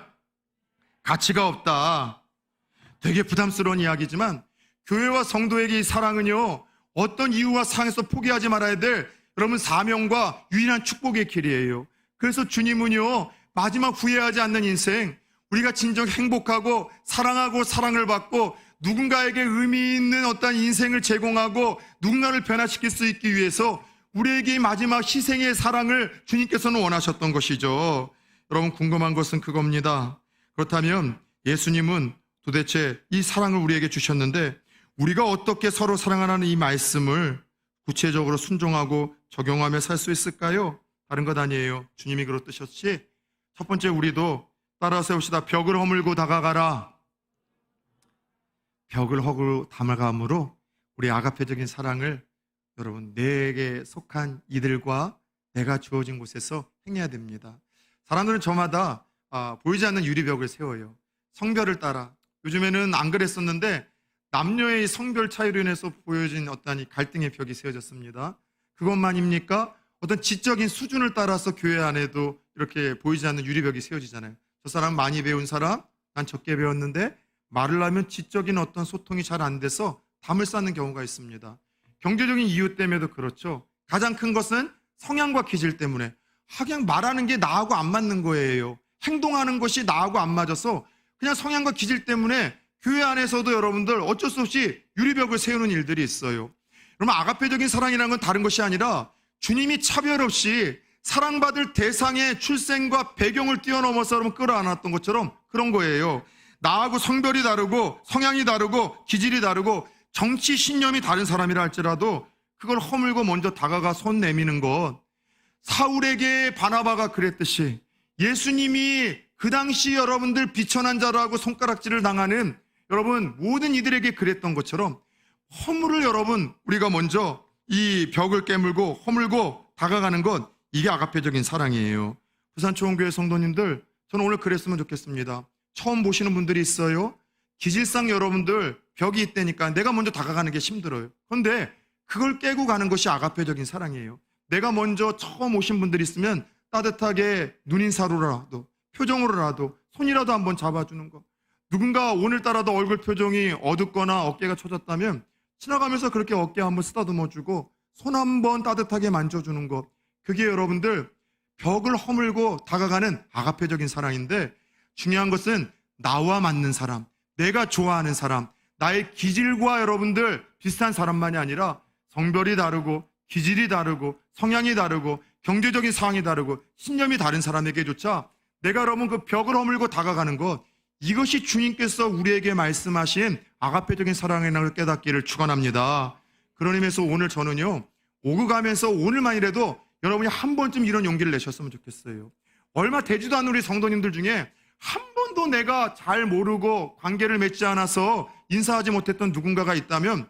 가치가 없다. 되게 부담스러운 이야기지만 교회와 성도에게 이 사랑은요, 어떤 이유와 상에서 포기하지 말아야 될 여러분 사명과 유일한 축복의 길이에요. 그래서 주님은요, 마지막 후회하지 않는 인생, 우리가 진정 행복하고 사랑하고 사랑을 받고 누군가에게 의미 있는 어떤 인생을 제공하고 누군가를 변화시킬 수 있기 위해서 우리에게 이 마지막 희생의 사랑을 주님께서는 원하셨던 것이죠. 여러분 궁금한 것은 그겁니다. 그렇다면 예수님은 도대체 이 사랑을 우리에게 주셨는데 우리가 어떻게 서로 사랑하라는 이 말씀을 구체적으로 순종하고 적용하며 살 수 있을까요? 다른 것 아니에요. 주님이 그렇듯이 첫 번째 우리도 따라 세웁시다. 벽을 허물고 다가가라. 벽을 허물고 다가감으로 우리 아가페적인 사랑을 여러분 내게 속한 이들과 내가 주어진 곳에서 행해야 됩니다. 사람들은 저마다 보이지 않는 유리벽을 세워요. 성별을 따라. 요즘에는 안 그랬었는데 남녀의 성별 차이로 인해서 보여진 어떤 이 갈등의 벽이 세워졌습니다. 그것만입니까? 어떤 지적인 수준을 따라서 교회 안에도 이렇게 보이지 않는 유리벽이 세워지잖아요. 저 사람 많이 배운 사람, 난 적게 배웠는데 말을 하면 지적인 어떤 소통이 잘 안 돼서 담을 쌓는 경우가 있습니다. 경제적인 이유 때문에도 그렇죠. 가장 큰 것은 성향과 기질 때문에 그냥 말하는 게 나하고 안 맞는 거예요. 행동하는 것이 나하고 안 맞아서 그냥 성향과 기질 때문에 교회 안에서도 여러분들 어쩔 수 없이 유리벽을 세우는 일들이 있어요. 그러면 아가페적인 사랑이라는 건 다른 것이 아니라 주님이 차별 없이 사랑받을 대상의 출생과 배경을 뛰어넘어서 여러분 끌어안았던 것처럼 그런 거예요. 나하고 성별이 다르고 성향이 다르고 기질이 다르고 정치 신념이 다른 사람이라 할지라도 그걸 허물고 먼저 다가가 손 내미는 것. 사울에게 바나바가 그랬듯이 예수님이 그 당시 여러분들 비천한 자라고 손가락질을 당하는 여러분 모든 이들에게 그랬던 것처럼 허물을 여러분 우리가 먼저 이 벽을 깨물고 허물고 다가가는 것, 이게 아가페적인 사랑이에요. 부산초원교회 성도님들, 저는 오늘 그랬으면 좋겠습니다. 처음 보시는 분들이 있어요. 기질상 여러분들 벽이 있다니까 내가 먼저 다가가는 게 힘들어요. 그런데 그걸 깨고 가는 것이 아가페적인 사랑이에요. 내가 먼저 처음 오신 분들이 있으면 따뜻하게 눈인사로라도 표정으로라도 손이라도 한번 잡아주는 거. 누군가 오늘따라도 얼굴 표정이 어둡거나 어깨가 처졌다면 지나가면서 그렇게 어깨 한번 쓰다듬어주고 손 한번 따뜻하게 만져주는 것. 그게 여러분들 벽을 허물고 다가가는 아가페적인 사랑인데, 중요한 것은 나와 맞는 사람, 내가 좋아하는 사람, 나의 기질과 여러분들 비슷한 사람만이 아니라 성별이 다르고 기질이 다르고 성향이 다르고 경제적인 상황이 다르고 신념이 다른 사람에게조차 내가 여러분 그 벽을 허물고 다가가는 것, 이것이 주님께서 우리에게 말씀하신 아가페적인 사랑이라는 걸 깨닫기를 축원합니다. 그런 의미에서 오늘 저는요, 오고 가면서 오늘만이라도 여러분이 한 번쯤 이런 용기를 내셨으면 좋겠어요. 얼마 되지도 않은 우리 성도님들 중에 한 번도 내가 잘 모르고 관계를 맺지 않아서 인사하지 못했던 누군가가 있다면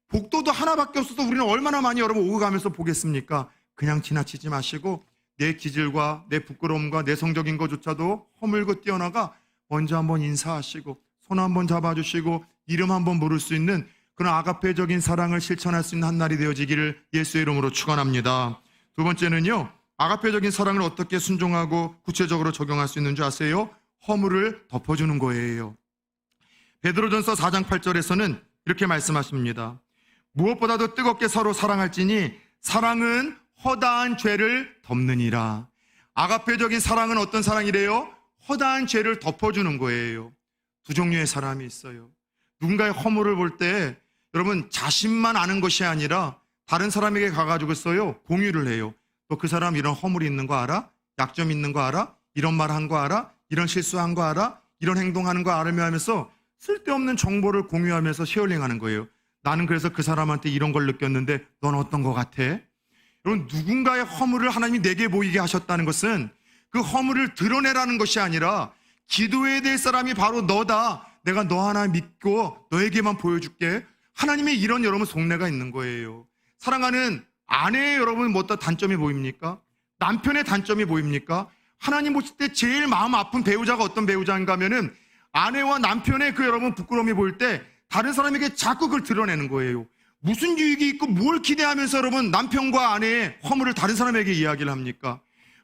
복도도 하나밖에 없어서 우리는 얼마나 많이 여러분 오고 가면서 보겠습니까? 그냥 지나치지 마시고 내 기질과 내 부끄러움과 내성적인 것조차도 허물고 뛰어나가 먼저 한번 인사하시고 손 한번 잡아주시고 이름 한번 부를 수 있는 그런 아가페적인 사랑을 실천할 수 있는 한 날이 되어지기를 예수의 이름으로 축원합니다. 두 번째는요, 아가페적인 사랑을 어떻게 순종하고 구체적으로 적용할 수 있는 줄 아세요? 허물을 덮어주는 거예요. 베드로전서 4장 8절에서는 이렇게 말씀하십니다. 무엇보다도 뜨겁게 서로 사랑할지니 사랑은 허다한 죄를 덮느니라. 아가페적인 사랑은 어떤 사랑이래요? 허다한 죄를 덮어주는 거예요. 두 종류의 사람이 있어요. 누군가의 허물을 볼 때 여러분 자신만 아는 것이 아니라 다른 사람에게 가가지고서요 공유를 해요. 너 그 사람 이런 허물이 있는 거 알아? 약점 있는 거 알아? 이런 말 한 거 알아? 이런 실수한 거 알아? 이런 행동하는 거 알며 하면서 쓸데없는 정보를 공유하면서 쉐어링하는 거예요. 나는 그래서 그 사람한테 이런 걸 느꼈는데 넌 어떤 거 같아? 여러분 누군가의 허물을 하나님이 내게 보이게 하셨다는 것은 그 허물을 드러내라는 것이 아니라 기도해야 될 사람이 바로 너다. 내가 너 하나 믿고 너에게만 보여줄게. 하나님의 이런 여러분 속내가 있는 거예요. 사랑하는 아내의 여러분 뭐다 단점이 보입니까? 남편의 단점이 보입니까? 하나님 보실 때 제일 마음 아픈 배우자가 어떤 배우자인가 하면은 아내와 남편의 그 여러분 부끄러움이 보일 때 다른 사람에게 자꾸 그걸 드러내는 거예요. 무슨 유익이 있고 뭘 기대하면서 여러분 남편과 아내의 허물을 다른 사람에게 이야기를 합니까?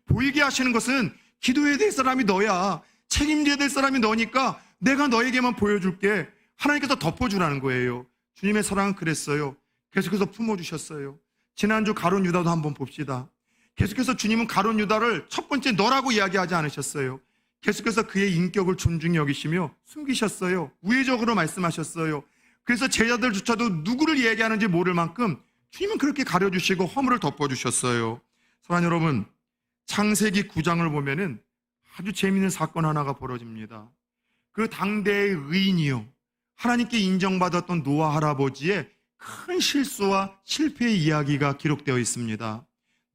보이게 하시는 것은 기도해야 될 사람이 너야. 책임져야 될 사람이 너니까 내가 너에게만 보여줄게. 하나님께서 덮어주라는 거예요. 주님의 사랑은 그랬어요. 계속해서 품어주셨어요. 지난주 가룟 유다도 한번 봅시다. 계속해서 주님은 가룟 유다를 첫 번째 너라고 이야기하지 않으셨어요. 계속해서 그의 인격을 존중히 여기시며 숨기셨어요. 우회적으로 말씀하셨어요. 그래서 제자들조차도 누구를 얘기하는지 모를 만큼 주님은 그렇게 가려주시고 허물을 덮어주셨어요. 사랑하는 여러분, 창세기 9장을 보면은 아주 재미있는 사건 하나가 벌어집니다. 그 당대의 의인이요, 하나님께 인정받았던 노아 할아버지의 큰 실수와 실패의 이야기가 기록되어 있습니다.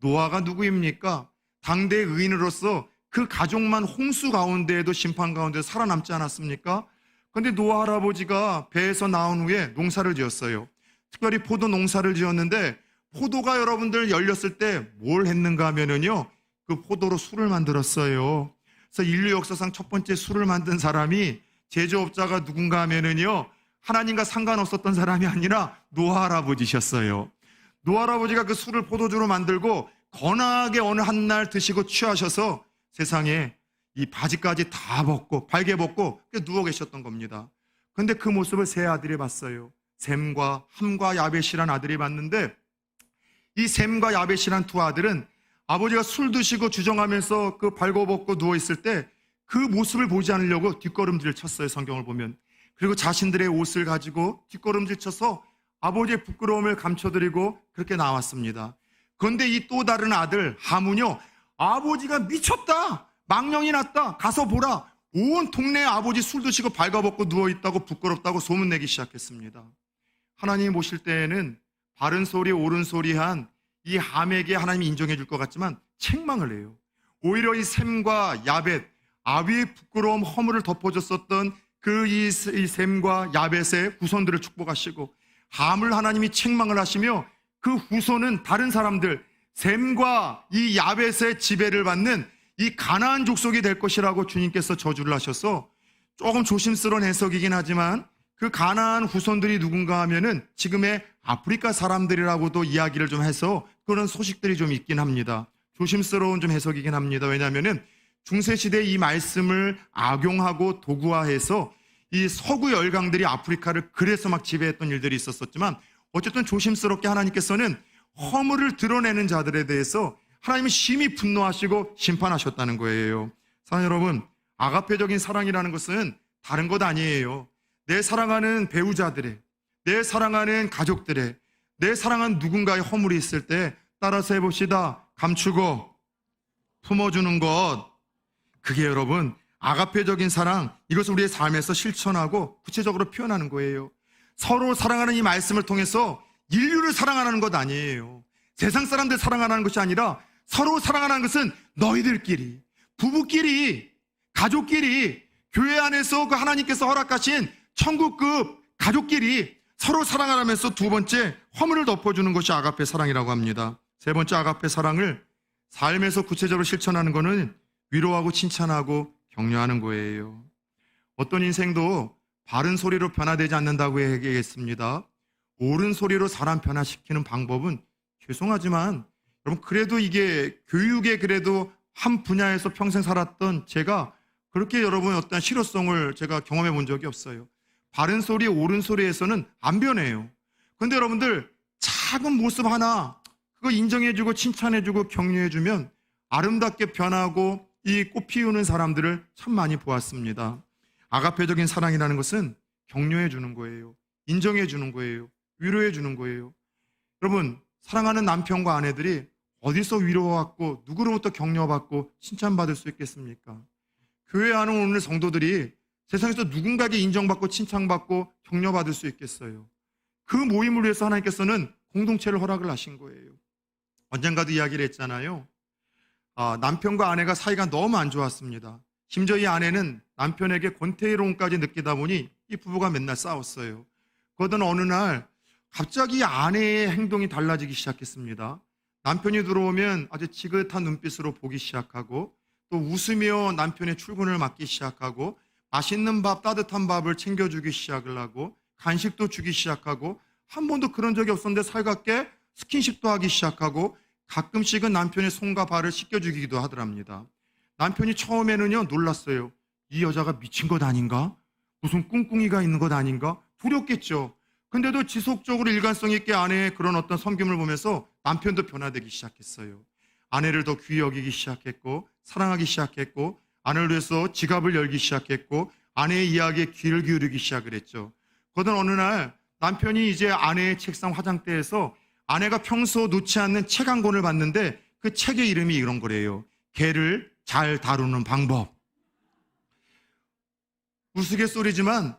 노아가 누구입니까? 당대의 의인으로서 그 가족만 홍수 가운데에도 심판 가운데 살아남지 않았습니까? 그런데 노아 할아버지가 배에서 나온 후에 농사를 지었어요. 특별히 포도 농사를 지었는데 포도가 여러분들 열렸을 때 뭘 했는가 하면은요, 그 포도로 술을 만들었어요. 그래서 인류 역사상 첫 번째 술을 만든 사람이 제조업자가 누군가 하면은요, 하나님과 상관없었던 사람이 아니라 노아 할아버지셨어요. 노아 할아버지가 그 술을 포도주로 만들고 거나하게 어느 한 날 드시고 취하셔서 세상에 이 바지까지 다 벗고 발개 벗고 누워 계셨던 겁니다. 그런데 그 모습을 세 아들이 봤어요. 셈과 함과 야벳이란 아들이 봤는데, 이 셈과 야벳이란 두 아들은 아버지가 술 드시고 주정하면서 그 발궈벗고 누워있을 때 그 모습을 보지 않으려고 뒷걸음질을 쳤어요. 성경을 보면. 그리고 자신들의 옷을 가지고 뒷걸음질 쳐서 아버지의 부끄러움을 감춰드리고 그렇게 나왔습니다. 그런데 이 또 다른 아들 하문요, 아버지가 미쳤다, 망령이 났다, 가서 보라, 온 동네에 아버지 술 드시고 발가벗고 누워있다고 부끄럽다고 소문내기 시작했습니다. 하나님이 보실 때에는 바른 소리 옳은 소리한 이 함에게 하나님이 인정해 줄 것 같지만 책망을 해요. 오히려 이 셈과 야벳, 아비의 부끄러움 허물을 덮어줬었던 이 셈과 야벳의 후손들을 축복하시고, 함을 하나님이 책망을 하시며 그 후손은 다른 사람들, 셈과 이 야벳의 지배를 받는 이 가나안 족속이 될 것이라고 주님께서 저주를 하셔서, 조금 조심스러운 해석이긴 하지만 그 가나안 후손들이 누군가 하면은 지금의 아프리카 사람들이라고도 이야기를 좀 해서 그런 소식들이 좀 있긴 합니다. 조심스러운 좀 해석이긴 합니다. 왜냐하면은 중세시대에 이 말씀을 악용하고 도구화해서 이 서구 열강들이 아프리카를 그래서 막 지배했던 일들이 있었지만, 어쨌든 조심스럽게 하나님께서는 허물을 드러내는 자들에 대해서 하나님은 심히 분노하시고 심판하셨다는 거예요. 사랑 여러분, 아가페적인 사랑이라는 것은 다른 것 아니에요. 내 사랑하는 배우자들의, 내 사랑하는 가족들의, 내 사랑하는 누군가의 허물이 있을 때 따라서 해봅시다. 감추고 품어주는 것. 그게 여러분 아가페적인 사랑, 이것을 우리의 삶에서 실천하고 구체적으로 표현하는 거예요. 서로 사랑하는 이 말씀을 통해서 인류를 사랑하는 것 아니에요. 세상 사람들 사랑하는 것이 아니라 서로 사랑하는 것은 너희들끼리, 부부끼리, 가족끼리, 교회 안에서 그 하나님께서 허락하신 천국급 가족끼리 서로 사랑하면서, 두 번째, 허물을 덮어주는 것이 아가페 사랑이라고 합니다. 세 번째, 아가페 사랑을 삶에서 구체적으로 실천하는 것은 위로하고 칭찬하고 격려하는 거예요. 어떤 인생도 바른 소리로 변화되지 않는다고 얘기했습니다. 옳은 소리로 사람 변화시키는 방법은, 죄송하지만 여러분, 그래도 이게 교육에 그래도 한 분야에서 평생 살았던 제가 그렇게 여러분 어떤 실효성을 제가 경험해 본 적이 없어요. 바른 소리, 옳은 소리에서는 안 변해요. 근데 여러분들 작은 모습 하나 그거 인정해주고 칭찬해주고 격려해주면 아름답게 변하고 이 꽃 피우는 사람들을 참 많이 보았습니다. 아가페적인 사랑이라는 것은 격려해주는 거예요. 인정해주는 거예요. 위로해주는 거예요. 여러분, 사랑하는 남편과 아내들이 어디서 위로받고 누구로부터 격려받고 칭찬받을 수 있겠습니까? 교회 안에 오는 성도들이 세상에서 누군가에게 인정받고 칭찬받고 격려받을 수 있겠어요? 그 모임을 위해서 하나님께서는 공동체를 허락을 하신 거예요. 언젠가도 이야기를 했잖아요. 남편과 아내가 사이가 너무 안 좋았습니다. 심지어 이 아내는 남편에게 권태로움까지 느끼다 보니 이 부부가 맨날 싸웠어요. 그러던 어느 날 갑자기 아내의 행동이 달라지기 시작했습니다. 남편이 들어오면 아주 지긋한 눈빛으로 보기 시작하고, 또 웃으며 남편의 출근을 맡기 시작하고, 맛있는 밥, 따뜻한 밥을 챙겨주기 시작을 하고, 간식도 주기 시작하고, 한 번도 그런 적이 없었는데 살갑게 스킨십도 하기 시작하고, 가끔씩은 남편의 손과 발을 씻겨주기도 하더랍니다. 남편이 처음에는요 놀랐어요. 이 여자가 미친 것 아닌가? 무슨 꿍꿍이가 있는 것 아닌가? 두렵겠죠. 근데도 지속적으로 일관성 있게 아내의 그런 어떤 섬김을 보면서 남편도 변화되기 시작했어요. 아내를 더 귀히 여기기 시작했고, 사랑하기 시작했고, 아내를 위해서 지갑을 열기 시작했고, 아내의 이야기에 귀를 기울이기 시작을 했죠. 그러던 어느 날 남편이 이제 아내의 책상 화장대에서 아내가 평소 놓지 않는 책 한 권을 봤는데, 그 책의 이름이 이런 거래요. 개를 잘 다루는 방법. 우스갯소리지만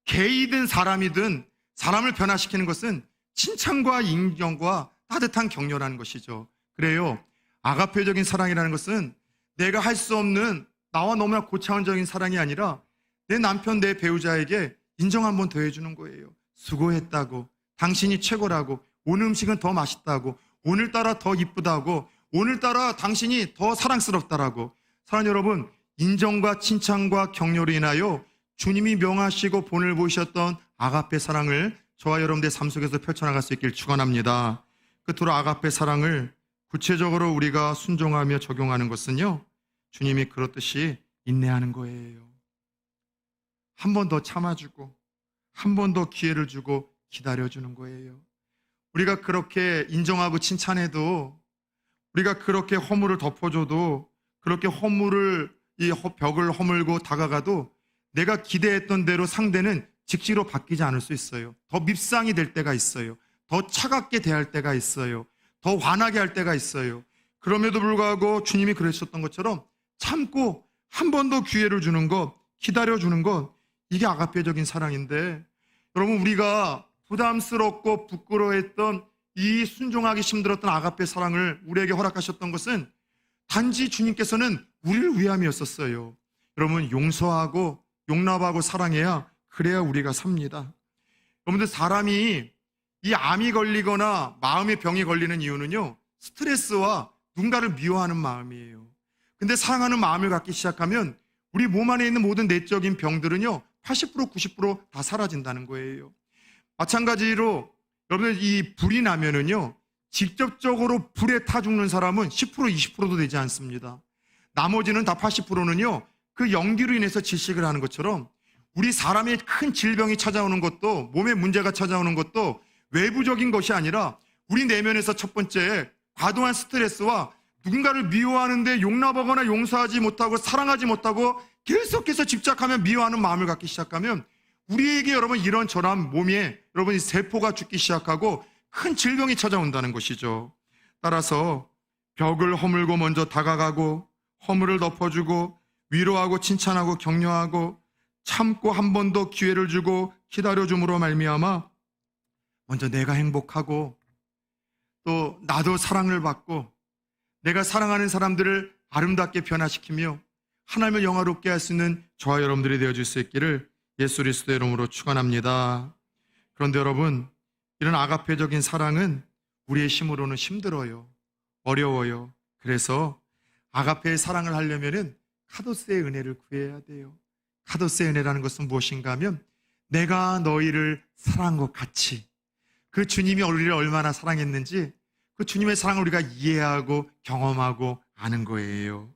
개이든 사람이든 사람을 변화시키는 것은 칭찬과 인정과 따뜻한 격려라는 것이죠. 그래요. 아가페적인 사랑이라는 것은 내가 할 수 없는 나와 너무나 고차원적인 사랑이 아니라 내 남편, 내 배우자에게 인정 한번 더 해주는 거예요. 수고했다고, 당신이 최고라고, 오늘 음식은 더 맛있다고, 오늘따라 더 이쁘다고, 오늘따라 당신이 더 사랑스럽다라고. 사랑하는 여러분, 인정과 칭찬과 격려로 인하여 주님이 명하시고 본을 보이셨던 아가페 사랑을 저와 여러분들의 삶 속에서 펼쳐나갈 수 있길 축원합니다. 끝으로 아가페 사랑을 구체적으로 우리가 순종하며 적용하는 것은요, 주님이 그렇듯이 인내하는 거예요. 한 번 더 참아주고, 한 번 더 기회를 주고 기다려주는 거예요. 우리가 그렇게 인정하고 칭찬해도, 우리가 그렇게 허물을 덮어줘도, 그렇게 이 벽을 허물고 다가가도 내가 기대했던 대로 상대는 직시로 바뀌지 않을 수 있어요. 더 밉상이 될 때가 있어요. 더 차갑게 대할 때가 있어요. 더 화나게 할 때가 있어요. 그럼에도 불구하고 주님이 그러셨던 것처럼 참고 한 번 더 기회를 주는 것, 기다려주는 것, 이게 아가페적인 사랑인데, 여러분, 우리가 부담스럽고 부끄러워했던 이 순종하기 힘들었던 아가페 사랑을 우리에게 허락하셨던 것은 단지 주님께서는 우리를 위함이었었어요. 여러분, 용서하고 용납하고 사랑해야, 그래야 우리가 삽니다. 여러분들, 사람이 이 암이 걸리거나 마음의 병이 걸리는 이유는요, 스트레스와 누군가를 미워하는 마음이에요. 근데 사랑하는 마음을 갖기 시작하면 우리 몸 안에 있는 모든 내적인 병들은요 80% 90% 다 사라진다는 거예요. 마찬가지로 여러분들, 이 불이 나면은요 직접적으로 불에 타 죽는 사람은 10% 20%도 되지 않습니다. 나머지는 다 80%는요 그 연기로 인해서 질식을 하는 것처럼, 우리 사람의 큰 질병이 찾아오는 것도, 몸에 문제가 찾아오는 것도 외부적인 것이 아니라 우리 내면에서 첫 번째 과도한 스트레스와 누군가를 미워하는데 용납하거나 용서하지 못하고 사랑하지 못하고 계속해서 집착하며 미워하는 마음을 갖기 시작하면 우리에게 여러분 이런저런 몸에 여러분 세포가 죽기 시작하고 큰 질병이 찾아온다는 것이죠. 따라서 벽을 허물고 먼저 다가가고 허물을 덮어주고 위로하고 칭찬하고 격려하고 참고 한 번 더 기회를 주고 기다려줌으로 말미암아 먼저 내가 행복하고 또 나도 사랑을 받고 내가 사랑하는 사람들을 아름답게 변화시키며 하나님을 영화롭게 할 수 있는 저와 여러분들이 되어줄 수 있기를 예수 그리스도의 이름으로 축원합니다. 그런데 여러분, 이런 아가페적인 사랑은 우리의 힘으로는 힘들어요. 어려워요. 그래서 아가페의 사랑을 하려면은 카도스의 은혜를 구해야 돼요. 카도스의 은혜라는 것은 무엇인가 하면 내가 너희를 사랑한 것 같이, 그 주님이 우리를 얼마나 사랑했는지 그 주님의 사랑을 우리가 이해하고 경험하고 아는 거예요.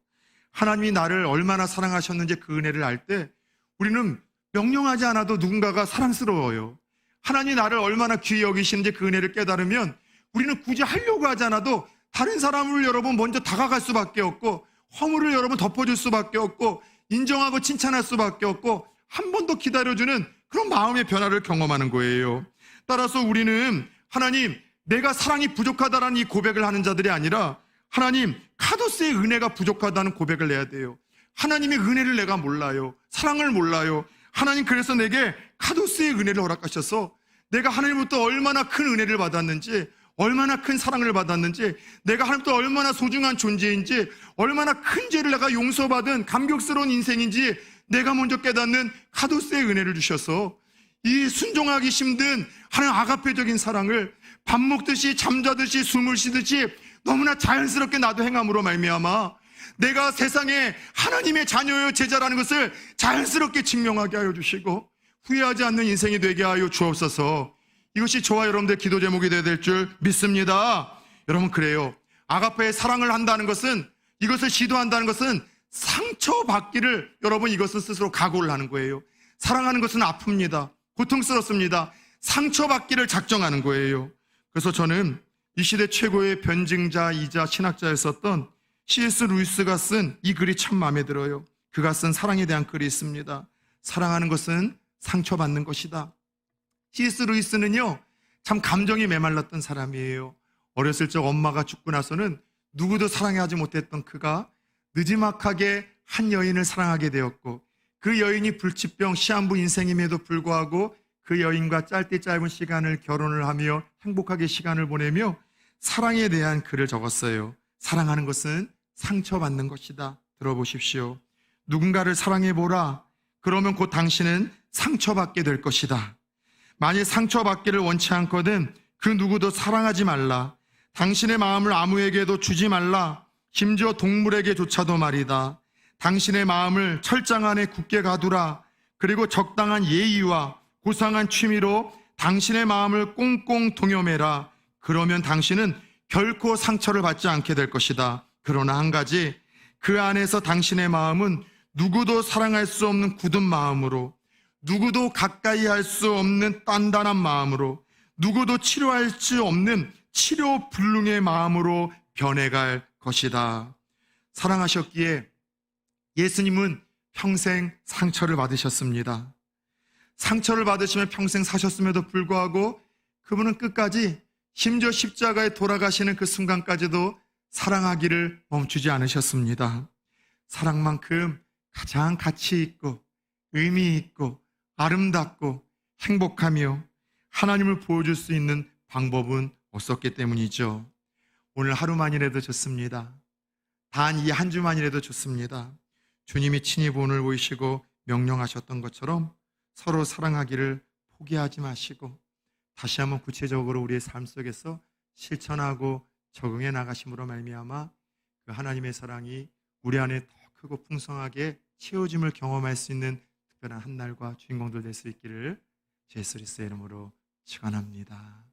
하나님이 나를 얼마나 사랑하셨는지 그 은혜를 알 때 우리는 명령하지 않아도 누군가가 사랑스러워요. 하나님이 나를 얼마나 귀히 여기시는지 그 은혜를 깨달으면 우리는 굳이 하려고 하지 않아도 다른 사람을 여러분 먼저 다가갈 수밖에 없고 허물을 여러분 덮어줄 수밖에 없고 인정하고 칭찬할 수밖에 없고 한 번 더 기다려주는 그런 마음의 변화를 경험하는 거예요. 따라서 우리는 하나님, 내가 사랑이 부족하다라는 이 고백을 하는 자들이 아니라 하나님, 카도스의 은혜가 부족하다는 고백을 해야 돼요. 하나님의 은혜를 내가 몰라요. 사랑을 몰라요. 하나님, 그래서 내게 카도스의 은혜를 허락하셔서 내가 하나님부터 얼마나 큰 은혜를 받았는지, 얼마나 큰 사랑을 받았는지, 내가 하나님부터 얼마나 소중한 존재인지, 얼마나 큰 죄를 내가 용서받은 감격스러운 인생인지 내가 먼저 깨닫는 카도스의 은혜를 주셔서 이 순종하기 힘든 하나님 아가페적인 사랑을 밥 먹듯이 잠자듯이 숨을 쉬듯이 너무나 자연스럽게 나도 행함으로 말미암아 내가 세상에 하나님의 자녀요 제자라는 것을 자연스럽게 증명하게 하여 주시고 후회하지 않는 인생이 되게 하여 주옵소서. 이것이 저와 여러분들의 기도 제목이 되어야 될 줄 믿습니다. 여러분, 그래요. 아가페의 사랑을 한다는 것은, 이것을 시도한다는 것은 상처받기를 여러분 이것은 스스로 각오를 하는 거예요. 사랑하는 것은 아픕니다. 고통스럽습니다. 상처받기를 작정하는 거예요. 그래서 저는 이 시대 최고의 변증자이자 신학자였었던 C.S. 루이스가 쓴 이 글이 참 마음에 들어요. 그가 쓴 사랑에 대한 글이 있습니다. 사랑하는 것은 상처받는 것이다. C.S. 루이스는요 참 감정이 메말랐던 사람이에요. 어렸을 적 엄마가 죽고 나서는 누구도 사랑하지 못했던 그가 느지막하게 한 여인을 사랑하게 되었고, 그 여인이 불치병 시한부 인생임에도 불구하고 그 여인과 짧은 시간을 결혼을 하며 행복하게 시간을 보내며 사랑에 대한 글을 적었어요. 사랑하는 것은 상처받는 것이다. 들어보십시오. 누군가를 사랑해보라. 그러면 곧 당신은 상처받게 될 것이다. 만일 상처받기를 원치 않거든 그 누구도 사랑하지 말라. 당신의 마음을 아무에게도 주지 말라. 심지어 동물에게조차도 말이다. 당신의 마음을 철장 안에 굳게 가두라. 그리고 적당한 예의와 고상한 취미로 당신의 마음을 꽁꽁 동여매라. 그러면 당신은 결코 상처를 받지 않게 될 것이다. 그러나 한 가지, 그 안에서 당신의 마음은 누구도 사랑할 수 없는 굳은 마음으로, 누구도 가까이 할 수 없는 단단한 마음으로, 누구도 치료할 수 없는 치료불능의 마음으로 변해갈 것이다. 사랑하셨기에 예수님은 평생 상처를 받으셨습니다. 상처를 받으시며 평생 사셨음에도 불구하고 그분은 끝까지 심지어 십자가에 돌아가시는 그 순간까지도 사랑하기를 멈추지 않으셨습니다. 사랑만큼 가장 가치 있고 의미 있고 아름답고 행복하며 하나님을 보여줄 수 있는 방법은 없었기 때문이죠. 오늘 하루만이라도 좋습니다. 단 이 한 주만이라도 좋습니다. 주님이 친히 본을 보이시고 명령하셨던 것처럼 서로 사랑하기를 포기하지 마시고 다시 한번 구체적으로 우리의 삶 속에서 실천하고 적응해 나가심으로 말미암아 그 하나님의 사랑이 우리 안에 더 크고 풍성하게 채워짐을 경험할 수 있는 특별한 한 날과 주인공들 될 수 있기를 주 예수 그리스도의 이름으로 축원합니다.